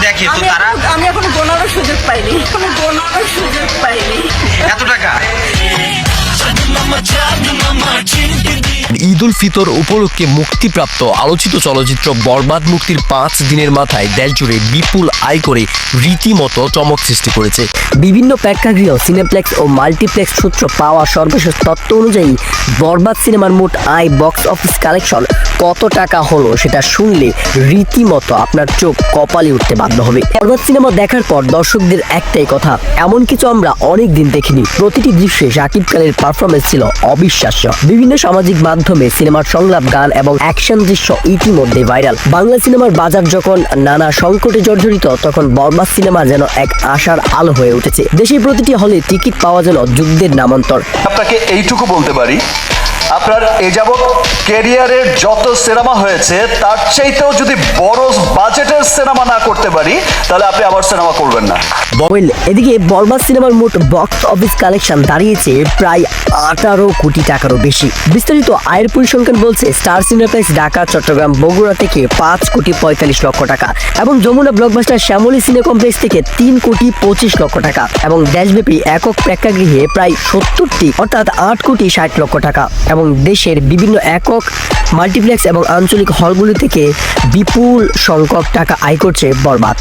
দেখে তো তারা আমি এখনো গোনারও সুযোগ পাইনি, এত টাকা। ঈদ উল ফিতর উপলক্ষে মুক্তিপ্রাপ্ত আলোচিত চলচ্চিত্র বরবাদ মুক্তির 5 দিনের মাথায় দেশজুড়ে বিপুল আয় করে রীতিমতো চমক সৃষ্টি করেছে। বিভিন্ন প্রেক্ষাগৃহ, সিনেপ্লেক্স ও মাল্টিপ্লেক্স সূত্র পাওয়া সর্বশেষ তথ্য অনুযায়ী বরবাদ সিনেমার মোট আয় বক্স অফিস কালেকশন কত টাকা হলো সেটা শুনলে রীতিমতো আপনার চোখ কপালে উঠতে বাধ্য হবে। বরবাদ সিনেমা দেখার পর দর্শকদের একটাই কথা, এমন কিছু আমরা অনেক দিন দেখিনি। প্রতিটি দৃশ্যে শাকিব খানের পারফরমেন্স ছিল অবিশ্বাস্য। বিভিন্ন সামাজিক মাধ্যমে সিনেমার সংলাপ, গান এবং অ্যাকশন দৃশ্য ইতিমধ্যে ভাইরাল। বাংলা সিনেমার বাজার যখন নানা সংকটে জর্জরিত, তখন বরবাদ সিনেমা যেন এক আশার আলো হয়ে উঠেছে। দেশের প্রতিটি হলে টিকিট পাওয়া যেন যুদ্ধের নামান্তর। আপনাকে এইটুকু বলতে পারি, আপনার এ যাবৎ ক্যারিয়ারের যত সিনেমা হয়েছে তার চাইতেও যদি বড় বাজেটের সিনেমা না করতে পারি, তাহলে আপনি আবার সিনেমা করবেন না। এদিকে বরবাদ সিনেমার মোট বক্স অফিস কালেকশন দাঁড়িয়েছে প্রায় 18 কোটি টাকারও বেশি। বিস্তারিত আয়ের পরিসংখ্যান বলছে, স্টার সিনেপ্লেক্স ঢাকা, চট্টগ্রাম, বগুড়া থেকে 5 কোটি 45 লক্ষ টাকা এবং যমুনা ব্লকবাস্টার শ্যামলী সিনে কমপ্লেক্স থেকে 3 কোটি 25 লক্ষ টাকা এবং দেশব্যাপী একক প্রেক্ষাগৃহে প্রায় 70টি অর্থাৎ 8 কোটি 60 লক্ষ টাকা এবং দেশের বিভিন্ন একক মাল্টিপ্লেক্স এবং আঞ্চলিক হলগুলি থেকে বিপুল সংখ্যক টাকা আয় করছে বরবাদ।